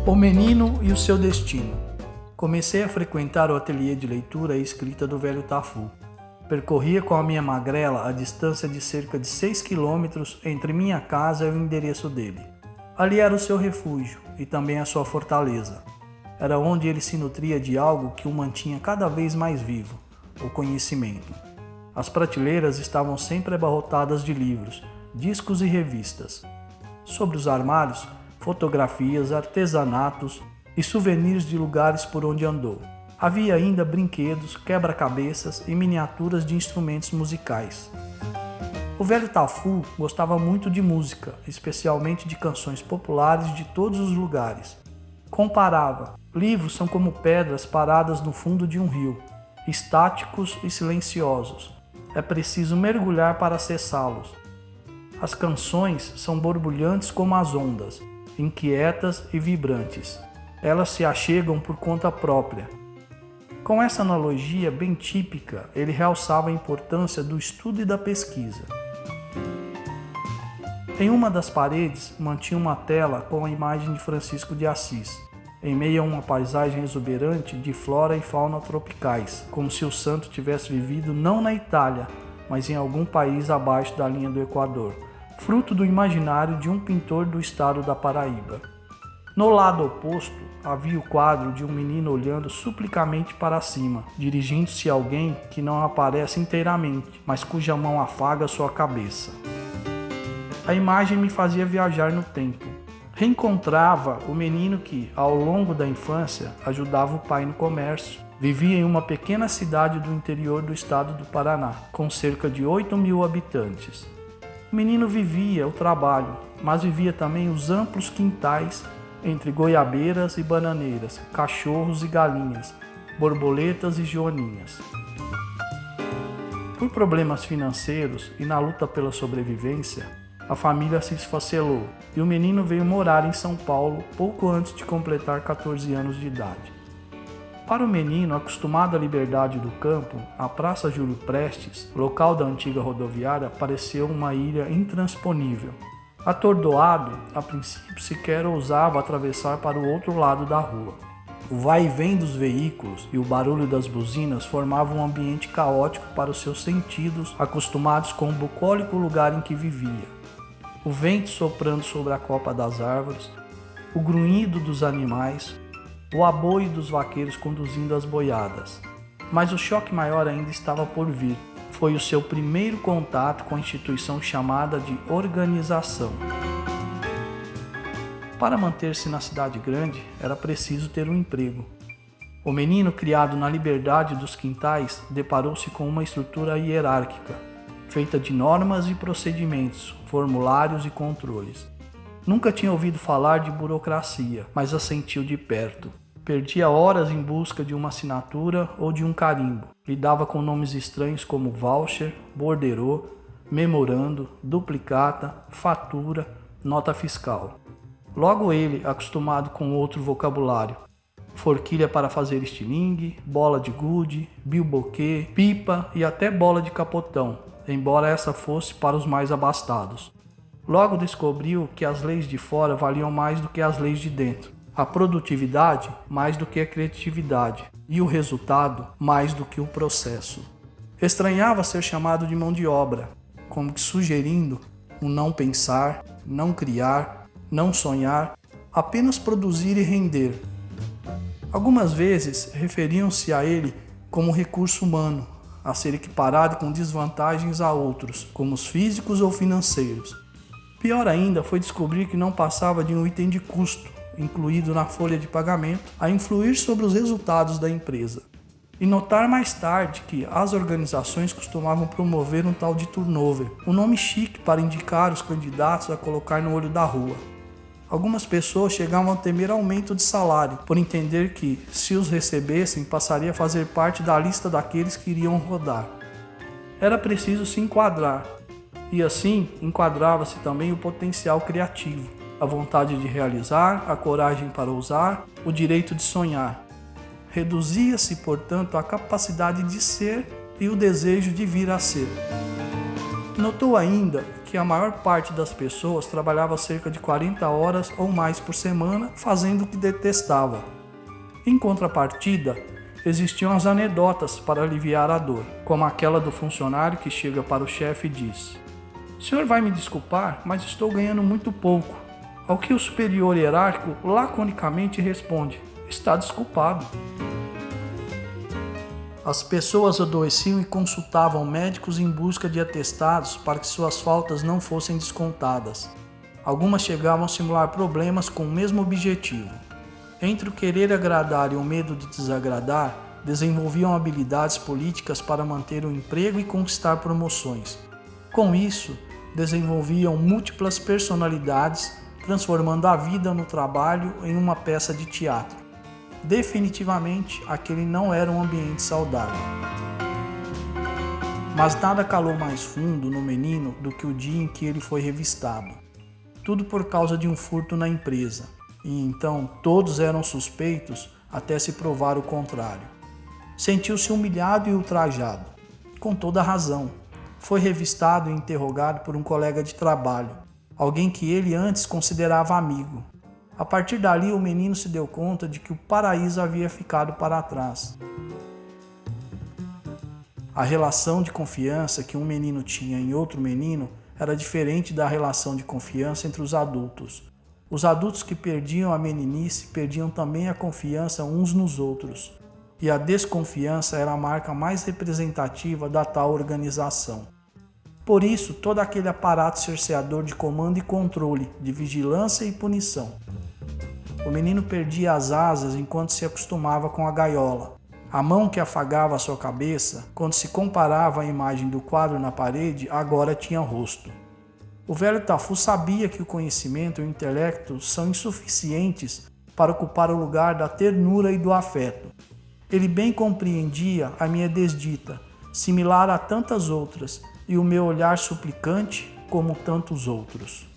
O menino e o seu destino. Comecei a frequentar o ateliê de leitura e escrita do velho Tafu. Percorria com a minha magrela a distância de cerca de 6 quilômetros entre minha casa e o endereço dele. Ali era o seu refúgio e também a sua fortaleza. Era onde ele se nutria de algo que o mantinha cada vez mais vivo, o conhecimento. As prateleiras estavam sempre abarrotadas de livros, discos e revistas. Sobre os armários, fotografias, artesanatos e souvenirs de lugares por onde andou. Havia ainda brinquedos, quebra-cabeças e miniaturas de instrumentos musicais. O velho Tafu gostava muito de música, especialmente de canções populares de todos os lugares. Comparava: livros são como pedras paradas no fundo de um rio, estáticos e silenciosos. É preciso mergulhar para acessá-los. As canções são borbulhantes como as ondas, inquietas e vibrantes. Elas se achegam por conta própria. Com essa analogia bem típica, ele realçava a importância do estudo e da pesquisa. Em uma das paredes, mantinha uma tela com a imagem de Francisco de Assis, em meio a uma paisagem exuberante de flora e fauna tropicais, como se o santo tivesse vivido não na Itália, mas em algum país abaixo da linha do Equador, fruto do imaginário de um pintor do estado da Paraíba. No lado oposto, havia o quadro de um menino olhando suplicamente para cima, dirigindo-se a alguém que não aparece inteiramente, mas cuja mão afaga sua cabeça. A imagem me fazia viajar no tempo. Reencontrava o menino que, ao longo da infância, ajudava o pai no comércio. Vivia em uma pequena cidade do interior do estado do Paraná, com cerca de 8.000 habitantes. O menino vivia o trabalho, mas vivia também os amplos quintais entre goiabeiras e bananeiras, cachorros e galinhas, borboletas e joaninhas. Por problemas financeiros e na luta pela sobrevivência, a família se esfacelou e o menino veio morar em São Paulo pouco antes de completar 14 anos de idade. Para o menino, acostumado à liberdade do campo, a Praça Júlio Prestes, local da antiga rodoviária, pareceu uma ilha intransponível. Atordoado, a princípio sequer ousava atravessar para o outro lado da rua. O vai e vem dos veículos e o barulho das buzinas formavam um ambiente caótico para os seus sentidos, acostumados com o bucólico lugar em que vivia. O vento soprando sobre a copa das árvores, o grunhido dos animais, o aboio dos vaqueiros conduzindo as boiadas. Mas o choque maior ainda estava por vir. Foi o seu primeiro contato com a instituição chamada de organização. Para manter-se na cidade grande, era preciso ter um emprego. O menino, criado na liberdade dos quintais, deparou-se com uma estrutura hierárquica, feita de normas e procedimentos, formulários e controles. Nunca tinha ouvido falar de burocracia, mas a sentiu de perto. Perdia horas em busca de uma assinatura ou de um carimbo. Lidava com nomes estranhos como voucher, borderô, memorando, duplicata, fatura, nota fiscal. Logo ele, acostumado com outro vocabulário. Forquilha para fazer estilingue, bola de gude, bilboquê, pipa e até bola de capotão, embora essa fosse para os mais abastados. Logo descobriu que as leis de fora valiam mais do que as leis de dentro. A produtividade mais do que a criatividade e o resultado mais do que o processo. Estranhava ser chamado de mão de obra, como que sugerindo o não pensar, não criar, não sonhar, apenas produzir e render. Algumas vezes referiam-se a ele como recurso humano, a ser equiparado com desvantagens a outros, como os físicos ou financeiros. Pior ainda foi descobrir que não passava de um item de custo, incluído na folha de pagamento, a influir sobre os resultados da empresa. E notar mais tarde que as organizações costumavam promover um tal de turnover, um nome chique para indicar os candidatos a colocar no olho da rua. Algumas pessoas chegavam a temer aumento de salário, por entender que, se os recebessem, passaria a fazer parte da lista daqueles que iriam rodar. Era preciso se enquadrar, e assim enquadrava-se também o potencial criativo, a vontade de realizar, a coragem para ousar, o direito de sonhar. Reduzia-se, portanto, a capacidade de ser e o desejo de vir a ser. Notou ainda que a maior parte das pessoas trabalhava cerca de 40 horas ou mais por semana fazendo o que detestava. Em contrapartida, existiam as anedotas para aliviar a dor, como aquela do funcionário que chega para o chefe e diz: "O senhor vai me desculpar, mas estou ganhando muito pouco." Ao que o superior hierárquico laconicamente responde: "Está desculpado." As pessoas adoeciam e consultavam médicos em busca de atestados para que suas faltas não fossem descontadas. Algumas chegavam a simular problemas com o mesmo objetivo. Entre o querer agradar e o medo de desagradar, desenvolviam habilidades políticas para manter o emprego e conquistar promoções. Com isso, desenvolviam múltiplas personalidades, transformando a vida no trabalho em uma peça de teatro. Definitivamente, aquele não era um ambiente saudável. Mas nada calou mais fundo no menino do que o dia em que ele foi revistado. Tudo por causa de um furto na empresa. E então todos eram suspeitos até se provar o contrário. Sentiu-se humilhado e ultrajado. Com toda razão. Foi revistado e interrogado por um colega de trabalho, alguém que ele antes considerava amigo. A partir dali, o menino se deu conta de que o paraíso havia ficado para trás. A relação de confiança que um menino tinha em outro menino era diferente da relação de confiança entre os adultos. Os adultos que perdiam a meninice perdiam também a confiança uns nos outros. E a desconfiança era a marca mais representativa da tal organização. Por isso, todo aquele aparato cerceador de comando e controle, de vigilância e punição. O menino perdia as asas enquanto se acostumava com a gaiola. A mão que afagava a sua cabeça, quando se comparava à imagem do quadro na parede, agora tinha rosto. O velho Tafu sabia que o conhecimento e o intelecto são insuficientes para ocupar o lugar da ternura e do afeto. Ele bem compreendia a minha desdita, similar a tantas outras, e o meu olhar suplicante como tantos outros.